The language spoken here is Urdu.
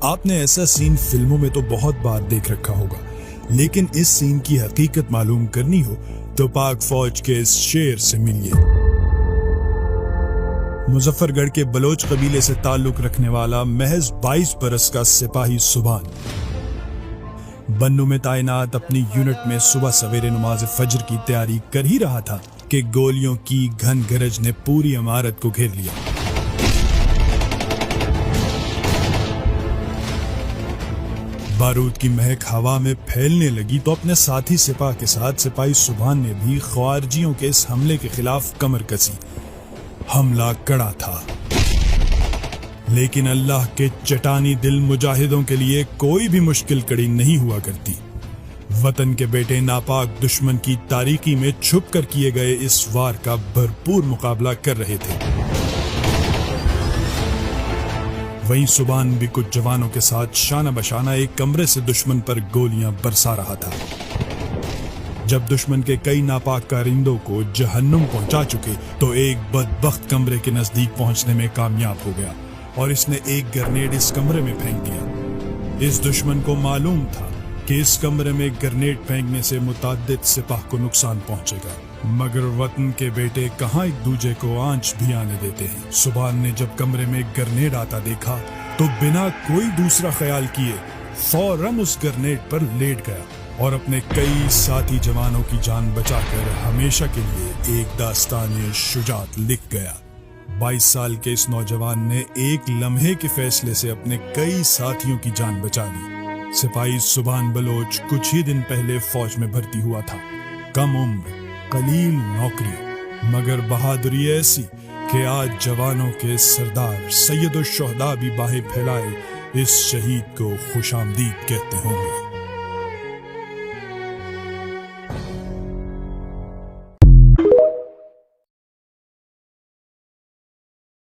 آپ نے ایسا سین فلموں میں تو بہت بار دیکھ رکھا ہوگا، لیکن اس سین کی حقیقت معلوم کرنی ہو تو پاک فوج کے اس شیر سے ملیے۔ مظفر گڑھ کے بلوچ قبیلے سے تعلق رکھنے والا محض 22 برس کا سپاہی سبحان بنوں میں تعینات اپنی یونٹ میں صبح سویرے نماز فجر کی تیاری کر ہی رہا تھا کہ گولیوں کی گھن گرج نے پوری عمارت کو گھیر لیا۔ بارود کی مہک ہوا میں پھیلنے لگی تو اپنے ساتھی سپاہ کے ساتھ سپاہی سبحان نے بھی خوارجیوں کے اس حملے کے خلاف کمر کسی۔ حملہ کڑا تھا، لیکن اللہ کے چٹانی دل مجاہدوں کے لیے کوئی بھی مشکل کڑی نہیں ہوا کرتی۔ وطن کے بیٹے ناپاک دشمن کی تاریکی میں چھپ کر کیے گئے اس وار کا بھرپور مقابلہ کر رہے تھے۔ وہیں سبحان بھی کچھ جوانوں کے ساتھ شانہ بشانہ ایک کمرے سے دشمن پر گولیاں برسا رہا تھا۔ جب دشمن کے کئی ناپاک کارندوں کو جہنم پہنچا چکے تو ایک بدبخت کمرے کے نزدیک پہنچنے میں کامیاب ہو گیا اور اس نے ایک گرنیڈ اس کمرے میں پھینک دیا۔ اس دشمن کو معلوم تھا کہ اس کمرے میں گرنیڈ پھینکنے سے متعدد سپاہ کو نقصان پہنچے گا، مگر وطن کے بیٹے کہاں ایک دوسرے کو آنچ بھی آنے دیتے ہیں۔ سبحان نے جب کمرے میں گرنیڈ آتا دیکھا تو بنا کوئی دوسرا خیال کیے فوراً اس گرنیڈ پر لیٹ گیا اور اپنے کئی ساتھی جوانوں کی جان بچا کر ہمیشہ کے لیے ایک داستان شجاعت لکھ گیا۔ 22 سال کے اس نوجوان نے ایک لمحے کے فیصلے سے اپنے کئی ساتھیوں کی جان بچا لی۔ سپاہی سبحان بلوچ کچھ ہی دن پہلے فوج میں بھرتی ہوا تھا۔ کم عمر، قلیل نوکری، مگر بہادری ایسی کہ آج جوانوں کے سردار سید الشہداء بھی باہیں پھیلائے اس شہید کو خوش آمدید کہتے ہوں گے۔